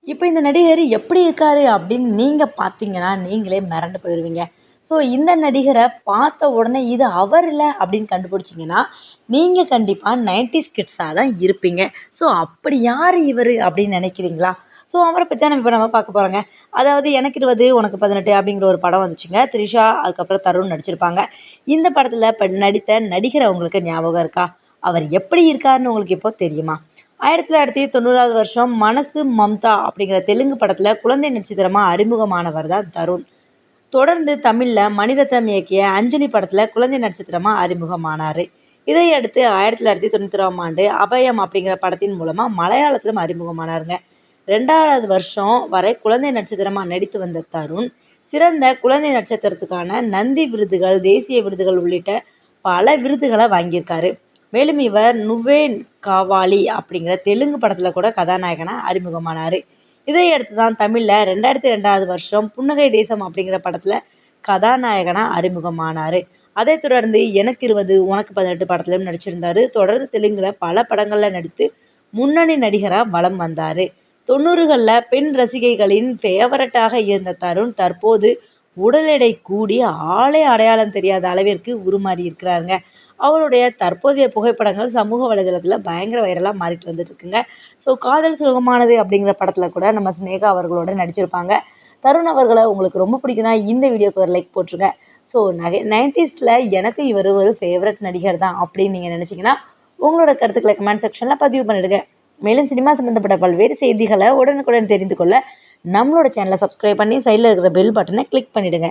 இப்போ இந்த நடிகர் எப்படி இருக்காரு அப்படின்னு நீங்க பார்த்தீங்கன்னா, நீங்களே மிரண்டு போயிருவீங்க. ஸோ இந்த நடிகர பார்த்த உடனே இது அவர் இல்ல அப்படின்னு கண்டுபிடிச்சீங்கன்னா, நீங்க கண்டிப்பா 90ஸ் கிட்ஸா தான் இருப்பீங்க. ஸோ அப்படி யாரு இவரு அப்படின்னு நினைக்கிறீங்களா? ஸோ அவர பத்தி தான் நம்ம பார்க்க போறோங்க. அதாவது "எனக்கு 20 உனக்கு 18" அப்படிங்கிற ஒரு படம் வந்துச்சுங்க. த்ரிஷா அதுக்கப்புறம் தருண் நடிச்சிருப்பாங்க. இந்த படத்துல நடித்த நடிகர் உங்களுக்கு ஞாபகம் இருக்கா? அவர் எப்படி இருக்காருன்னு உங்களுக்கு இப்போ தெரியுமா? 1990வது வருஷம் "மனசு மம்தா" அப்படிங்கிற தெலுங்கு படத்துல குழந்தை நட்சத்திரமா அறிமுகமானவர் தான் தருண். தொடர்ந்து தமிழ்ல மணிரத்னம் இயக்கிய "அஞ்சலி" படத்துல குழந்தை நட்சத்திரமா அறிமுகமானாரு. இதையடுத்து 1991ஆம் ஆண்டு "அபயம்" அப்படிங்கிற படத்தின் மூலமா மலையாளத்திலும் அறிமுகமானாருங்க. 2000வது வருஷம் வரை குழந்தை நட்சத்திரமா நடித்து வந்த தருண், சிறந்த குழந்தை நட்சத்திரத்துக்கான நந்தி விருதுகள், தேசிய விருதுகள் உள்ளிட்ட பல விருதுகள வாங்கியிருக்காரு. மேலும் இவர் "நுவ்வே காவாலி" அப்படிங்கிற தெலுங்கு படத்துல கூட கதாநாயகனா அறிமுகமானாரு. இதையடுத்து தான் தமிழ்ல 2002வது வருஷம் "புன்னகை தேசம்" அப்படிங்கிற படத்துல கதாநாயகனா அறிமுகமானாரு. அதைத் தொடர்ந்து "எனக்கு 20 உனக்கு 18" படத்திலும் நடிச்சிருந்தாரு. தொடர்ந்து தெலுங்குல பல படங்கள்ல நடித்து முன்னணி நடிகரா வலம் வந்தாரு. 90கள்ல பெண் ரசிகைகளின் ஃபேவரட்டாக இருந்த தருண் தற்போது உடல் எடை கூடி ஆளே அடையாளம் தெரியாத அளவிற்கு உருமாறி இருக்கிறாருங்க. அவருடைய தற்போதைய புகைப்படங்கள் சமூக வலைதளத்துல பயங்கர வைரலா மாறிட்டு வந்துட்டு இருக்குங்க. ஸோ "காதல் சுகமானது" அப்படிங்கிற படத்துல கூட நம்ம சினேகா அவர்களோட நடிச்சிருப்பாங்க. தருண் அவர்கள உங்களுக்கு ரொம்ப பிடிக்கும்னா இந்த வீடியோக்கு ஒரு லைக் போட்டுருங்க. ஸோ 90ஸ்ல எனக்கு இவரு ஒரு ஃபேவரட் நடிகர் தான் அப்படின்னு நீங்க நினைச்சீங்கன்னா, உங்களோட கருத்துக்களை கமெண்ட் செக்ஷன்ல பதிவு பண்ணிடுங்க. மேலும் சினிமா சம்பந்தப்பட்ட பல்வேறு செய்திகள உடனுக்குடன் தெரிந்து கொள்ள நம்மளோட சேனலை சப்ஸ்கிரைப் பண்ணி சைடுல இருக்கிற பெல் பட்டனை கிளிக் பண்ணிடுங்க.